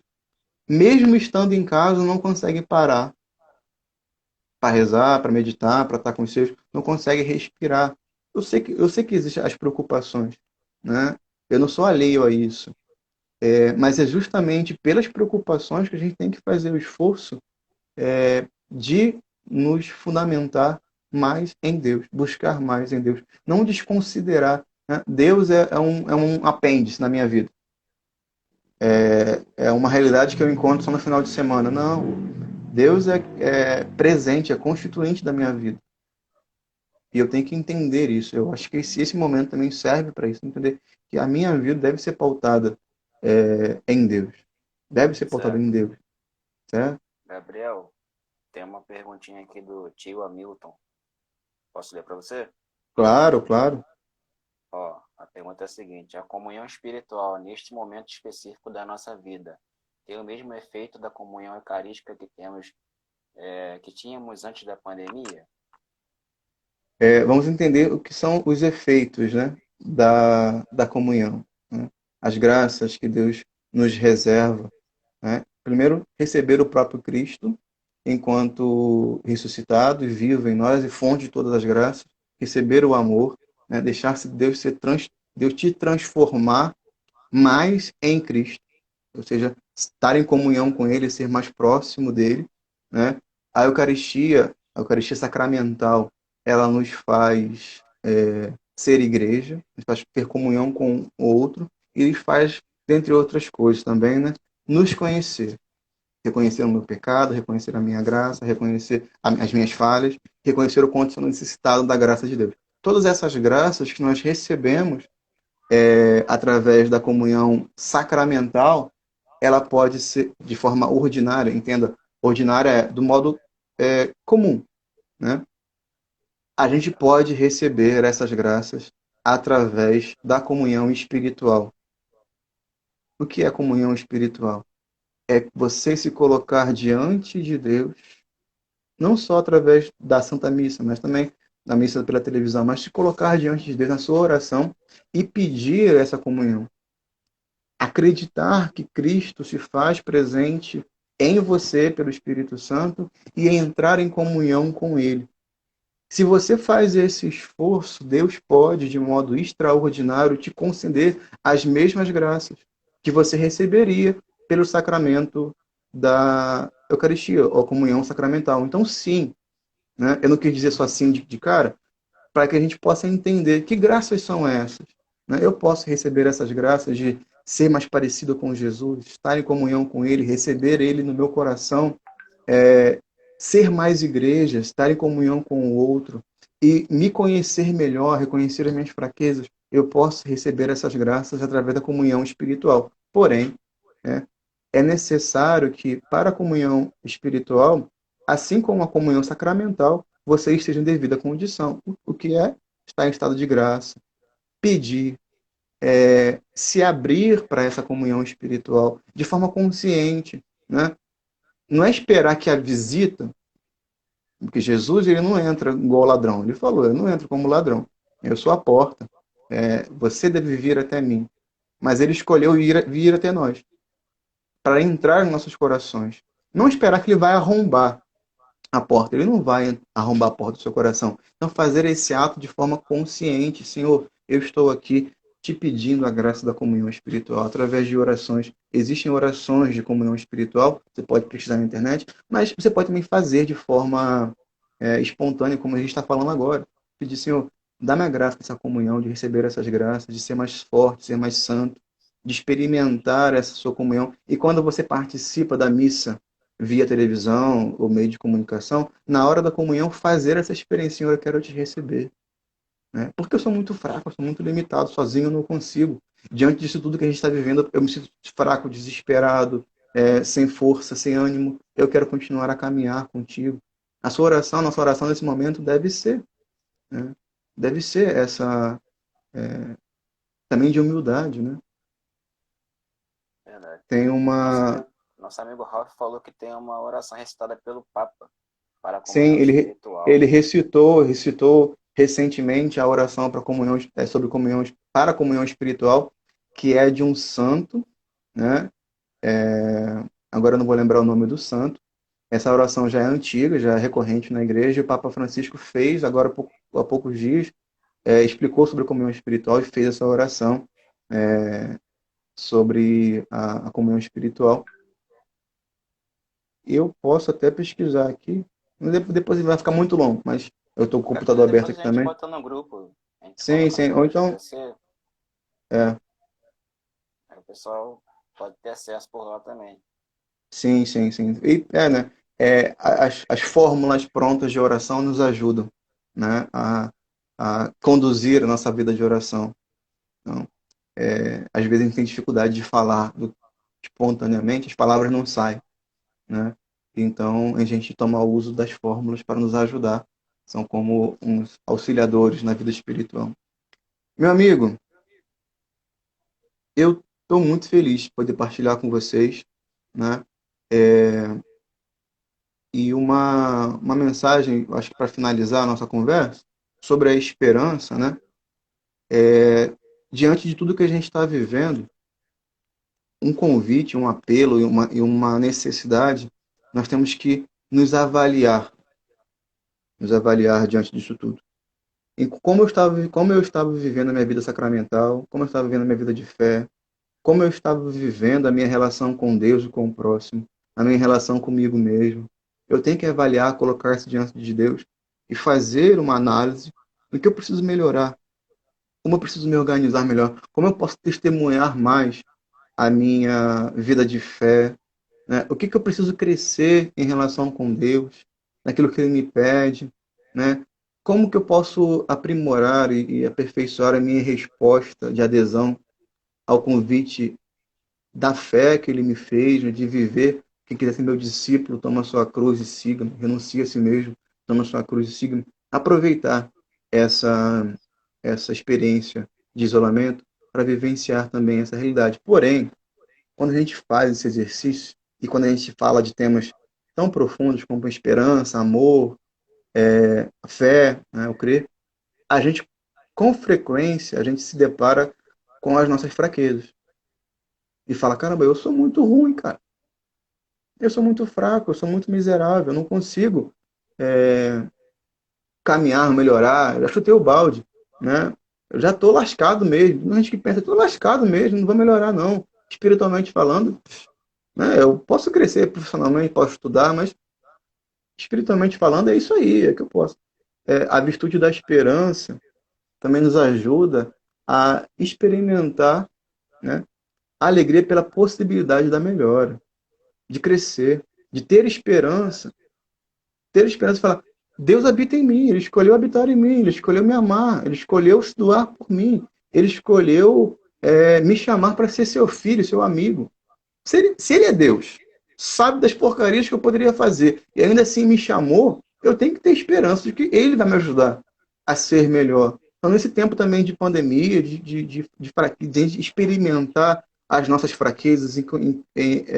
mesmo estando em casa, não conseguem parar para rezar, para meditar, para estar com os seus, não conseguem respirar. Eu sei que existem as preocupações, né? Eu não sou alheio a isso. Mas é justamente pelas preocupações que a gente tem que fazer o esforço de nos fundamentar mais em Deus, buscar mais em Deus, não desconsiderar, né? Deus é um apêndice na minha vida, é uma realidade que eu encontro só no final de semana. Não, Deus é presente, é constituinte da minha vida. E eu tenho que entender isso. Eu acho que esse momento também serve para isso, entender que a minha vida deve ser pautada em Deus. Deve ser pautada Certo. em Deus, certo? Gabriel, tem uma perguntinha aqui do tio Hamilton. Posso ler para você? Claro, claro. Ó, a pergunta é a seguinte: a comunhão espiritual, neste momento específico da nossa vida, tem o mesmo efeito da comunhão eucarística que tínhamos antes da pandemia? Vamos entender o que são os efeitos, né, da comunhão, né? As graças que Deus nos reserva, né? Primeiro, receber o próprio Cristo enquanto ressuscitado e vivo em nós e fonte de todas as graças, receber o amor, né? Deixar-se Deus te transformar mais em Cristo, ou seja, estar em comunhão com Ele, ser mais próximo dele, né? A Eucaristia sacramental, ela nos faz ser igreja, nos faz ter comunhão com o outro e nos faz, dentre outras coisas também, né, nos conhecer. Reconhecer o meu pecado, reconhecer a minha graça, reconhecer as minhas falhas, reconhecer o quanto sou necessitado da graça de Deus. Todas essas graças que nós recebemos através da comunhão sacramental, ela pode ser de forma ordinária, entenda, ordinária é do modo comum, né? A gente pode receber essas graças através da comunhão espiritual. O que é comunhão espiritual? É você se colocar diante de Deus, não só através da Santa Missa, mas também da missa pela televisão, mas se colocar diante de Deus na sua oração e pedir essa comunhão. Acreditar que Cristo se faz presente em você pelo Espírito Santo e entrar em comunhão com Ele. Se você faz esse esforço, Deus pode, de modo extraordinário, te conceder as mesmas graças que você receberia pelo sacramento da Eucaristia, ou comunhão sacramental. Então, sim, né? Eu não quis dizer só assim de cara, para que a gente possa entender que graças são essas, né? Eu posso receber essas graças de ser mais parecido com Jesus, estar em comunhão com Ele, receber Ele no meu coração, é, ser mais igreja, estar em comunhão com o outro e me conhecer melhor, reconhecer as minhas fraquezas. Eu posso receber essas graças através da comunhão espiritual. Porém, né, é necessário que, para a comunhão espiritual, assim como a comunhão sacramental, você esteja em devida condição. O que é estar em estado de graça, pedir, se abrir para essa comunhão espiritual de forma consciente, né? Não é esperar que a visita, porque Jesus ele não entra igual ladrão. Ele falou, eu não entro como ladrão. Eu sou a porta. Você deve vir até mim. Mas ele escolheu vir até nós, para entrar em nossos corações. Não esperar que ele vai arrombar a porta. Ele não vai arrombar a porta do seu coração. Então, fazer esse ato de forma consciente. Senhor, eu estou aqui te pedindo a graça da comunhão espiritual através de orações. Existem orações de comunhão espiritual, você pode pesquisar na internet, mas você pode também fazer de forma espontânea, como a gente está falando agora. Pedir, Senhor, dá-me a graça dessa comunhão, de receber essas graças, de ser mais forte, de ser mais santo, de experimentar essa sua comunhão. E quando você participa da missa via televisão ou meio de comunicação, na hora da comunhão, fazer essa experiência, Senhor, eu quero te receber. Né? Porque eu sou muito fraco, eu sou muito limitado, sozinho eu não consigo. Diante disso tudo que a gente está vivendo, eu me sinto fraco, desesperado, sem força, sem ânimo. Eu quero continuar a caminhar contigo. A sua oração, a nossa oração nesse momento deve ser, né? Deve ser essa também de humildade, né? Verdade. Tem Nosso uma, amigo, nosso amigo Ralph falou que tem uma oração recitada pelo Papa para a sim, comunhão ele espiritual. recitou recentemente a oração para comunhão, sobre comunhão, para a comunhão espiritual, que é de um santo, né? Agora eu não vou lembrar o nome do santo. Essa oração já é antiga, já é recorrente na igreja. E o Papa Francisco fez, agora há poucos dias, explicou sobre a comunhão espiritual e fez essa oração sobre a comunhão espiritual. Eu posso até pesquisar aqui, depois vai ficar muito longo, mas eu estou com o Qualquer computador coisa aberto depois aqui a gente também. bota no grupo. A gente Sim, coloca no sim. Ou grupo do então, GPC, é, aí o pessoal pode ter acesso por lá também. sim, sim, sim. E, né? As fórmulas prontas de oração nos ajudam, né? A conduzir a nossa vida de oração. Então, às vezes a gente tem dificuldade de falar espontaneamente, as palavras não saem, né? Então a gente toma o uso das fórmulas para nos ajudar. São como uns auxiliadores na vida espiritual. Meu amigo, eu estou muito feliz de poder partilhar com vocês, né? É, e uma mensagem, acho que para finalizar a nossa conversa, sobre a esperança, né? Diante de tudo que a gente está vivendo, um convite, um apelo e uma necessidade, nós temos que nos avaliar diante disso tudo. E como eu estava vivendo a minha vida sacramental, como eu estava vivendo a minha vida de fé, como eu estava vivendo a minha relação com Deus e com o próximo, a minha relação comigo mesmo. Eu tenho que avaliar, colocar-se diante de Deus e fazer uma análise do que eu preciso melhorar, como eu preciso me organizar melhor, como eu posso testemunhar mais a minha vida de fé, né? O que que eu preciso crescer em relação com Deus, naquilo que Ele me pede, né? Como que eu posso aprimorar e aperfeiçoar a minha resposta de adesão ao convite da fé que Ele me fez, né? De viver. Quem quiser ser meu discípulo, toma sua cruz e siga-me. Renuncia a si mesmo, toma sua cruz e siga-me. Aproveitar essa, essa experiência de isolamento para vivenciar também essa realidade. Porém, quando a gente faz esse exercício e quando a gente fala de temas tão profundos como esperança, amor, fé, né, o crer, a gente, com frequência, a gente se depara com as nossas fraquezas e fala, caramba, eu sou muito ruim, cara. Eu sou muito fraco, eu sou muito miserável, eu não consigo caminhar, melhorar, eu já chutei o balde, né? Eu já estou lascado mesmo. Tem gente que pensa, estou lascado mesmo, não vou melhorar não. Espiritualmente falando, né? Eu posso crescer profissionalmente, posso estudar, mas espiritualmente falando é isso aí, é que eu posso. A virtude da esperança também nos ajuda a experimentar, né, a alegria pela possibilidade da melhora, de crescer, de ter esperança e falar, Deus habita em mim, Ele escolheu habitar em mim, Ele escolheu me amar, Ele escolheu se doar por mim, Ele escolheu me chamar para ser seu filho, seu amigo. Se ele é Deus, sabe das porcarias que eu poderia fazer, e ainda assim me chamou, eu tenho que ter esperança de que Ele vai me ajudar a ser melhor. Então, nesse tempo também de pandemia, de experimentar as nossas fraquezas em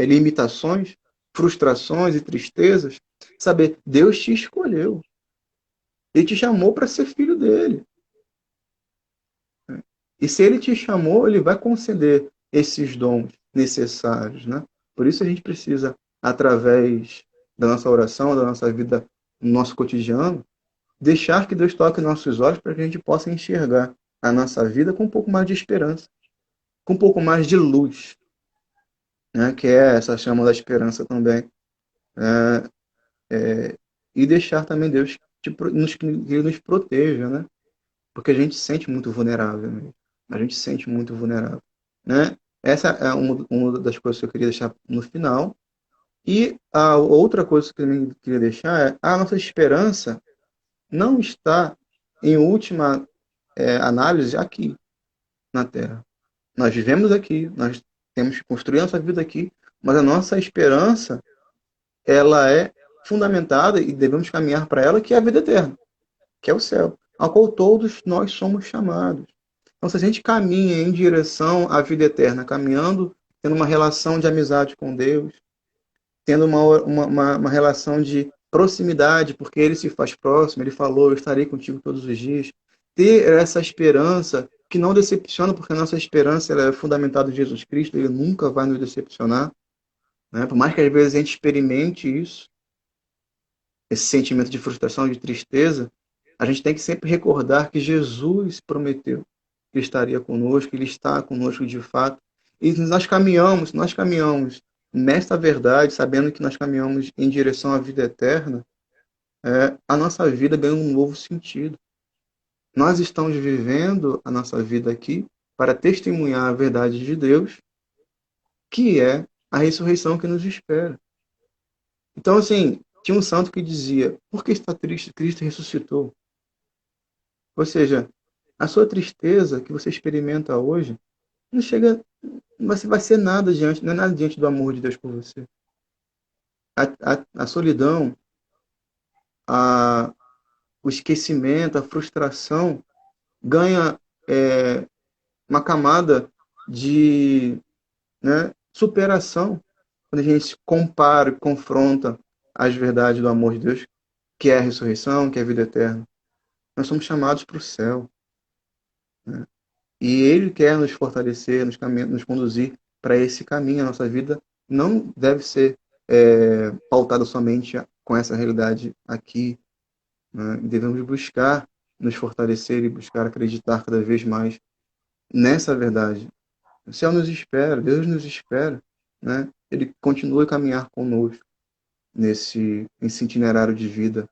limitações, frustrações e tristezas, saber, Deus te escolheu. Ele te chamou para ser filho dele. E se ele te chamou, ele vai conceder esses dons necessários, né? Por isso a gente precisa, através da nossa oração, da nossa vida, no nosso cotidiano, deixar que Deus toque nossos olhos para que a gente possa enxergar a nossa vida com um pouco mais de esperança, com um pouco mais de luz, né? Que é essa chama da esperança também. Né? E deixar também Deus que Ele nos proteja, né? Porque a gente se sente muito vulnerável, né? A gente se sente muito vulnerável, né? Essa é uma das coisas que eu queria deixar no final. E a outra coisa que eu também queria deixar é a nossa esperança não está, em última análise, aqui na Terra. Nós vivemos aqui, nós temos que construir a nossa vida aqui, mas a nossa esperança, ela é fundamentada e devemos caminhar para ela, que é a vida eterna, que é o céu, ao qual todos nós somos chamados. Então, se a gente caminha em direção à vida eterna, caminhando, tendo uma relação de amizade com Deus, tendo uma relação de proximidade, porque Ele se faz próximo, Ele falou, eu estarei contigo todos os dias. Ter essa esperança que não decepciona, porque a nossa esperança ela é fundamentada em Jesus Cristo, Ele nunca vai nos decepcionar. Né? Por mais que às vezes a gente experimente isso, esse sentimento de frustração, de tristeza, a gente tem que sempre recordar que Jesus prometeu que estaria conosco, Ele está conosco de fato. E nós caminhamos nesta verdade, sabendo que nós caminhamos em direção à vida eterna, a nossa vida ganha um novo sentido. Nós estamos vivendo a nossa vida aqui para testemunhar a verdade de Deus, que é a ressurreição que nos espera. Então, assim, tinha um santo que dizia: por que está triste? Cristo ressuscitou. Ou seja, a sua tristeza que você experimenta hoje não chega, vai ser nada diante, não é nada diante do amor de Deus por você. A solidão, a, o esquecimento, a frustração ganha uma camada de, né, superação quando a gente se compara e confronta as verdades do amor de Deus, que é a ressurreição, que é a vida eterna. Nós somos chamados para o céu. Né? E Ele quer nos fortalecer, nos conduzir para esse caminho. A nossa vida não deve ser pautada somente com essa realidade aqui. Né? Devemos buscar nos fortalecer e buscar acreditar cada vez mais nessa verdade. O céu nos espera, Deus nos espera. Né? Ele continua a caminhar conosco nesse itinerário de vida.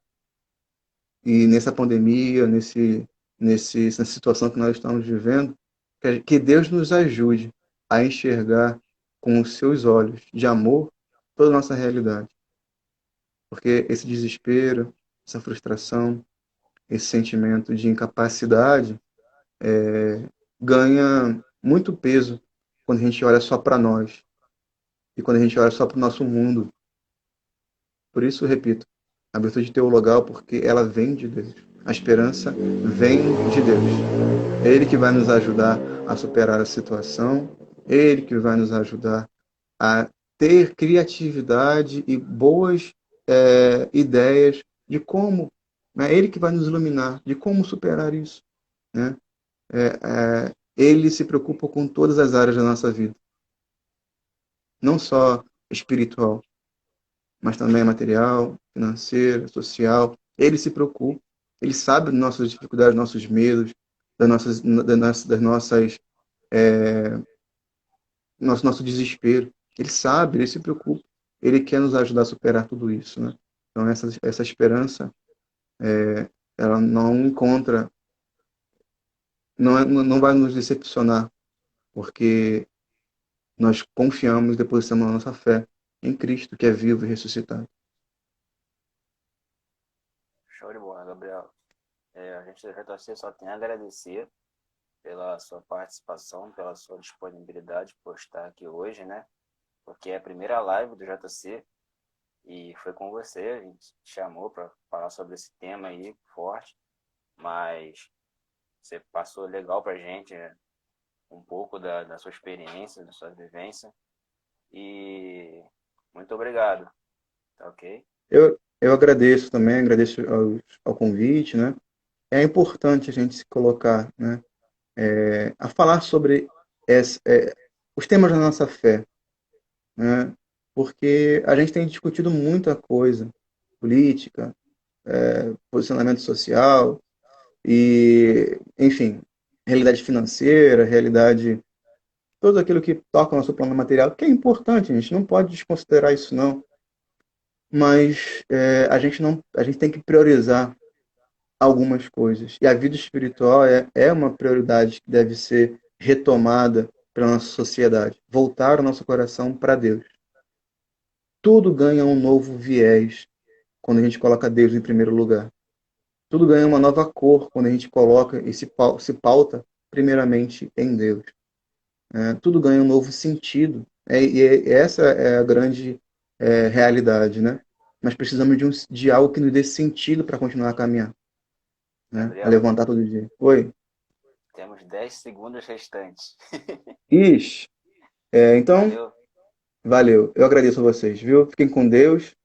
E nessa pandemia, nessa situação que nós estamos vivendo, que Deus nos ajude a enxergar com os seus olhos de amor toda a nossa realidade. Porque esse desespero, essa frustração, esse sentimento de incapacidade ganha muito peso quando a gente olha só para nós e quando a gente olha só para o nosso mundo. Por isso, repito, a virtude teologal, porque ela vem de Deus. A esperança vem de Deus. É Ele que vai nos ajudar a superar a situação, é Ele que vai nos ajudar a ter criatividade e boas ideias de como, né? É Ele que vai nos iluminar de como superar isso. Né? Ele se preocupa com todas as áreas da nossa vida, não só espiritual, mas também material, financeira, social. Ele se preocupa, ele sabe das nossas dificuldades, nossos medos, das nossas nosso desespero. Ele sabe, ele se preocupa, ele quer nos ajudar a superar tudo isso, né? Então essa esperança, ela não encontra, não vai nos decepcionar, porque nós confiamos, depositamos a nossa fé em Cristo, que é vivo e ressuscitado. Show de bola, Gabriel. A gente do JC só tem a agradecer pela sua participação, pela sua disponibilidade por estar aqui hoje, né? Porque é a primeira live do JC e foi com você, a gente te chamou para falar sobre esse tema aí forte, mas você passou legal para a gente, né? Um pouco da sua experiência, da sua vivência e muito obrigado, tá ok? Eu agradeço também, agradeço ao convite, né? É importante a gente se colocar, né? A falar sobre os temas da nossa fé, né? Porque a gente tem discutido muita coisa, política, posicionamento social, e, enfim, realidade financeira, realidade, tudo aquilo que toca o nosso plano material, que é importante, a gente não pode desconsiderar isso não, mas a gente não, a gente tem que priorizar algumas coisas. E a vida espiritual é uma prioridade que deve ser retomada pela nossa sociedade. Voltar o nosso coração para Deus. Tudo ganha um novo viés quando a gente coloca Deus em primeiro lugar. Tudo ganha uma nova cor quando a gente coloca e se pauta primeiramente em Deus. Tudo ganha um novo sentido. Essa é a grande realidade, né? Nós precisamos de algo que nos dê sentido para continuar a caminhar, né? A Gabriel, levantar todo dia. Oi? temos 10 segundos restantes. Ixi. Então, Valeu. valeu. Eu agradeço a vocês, viu? Fiquem com Deus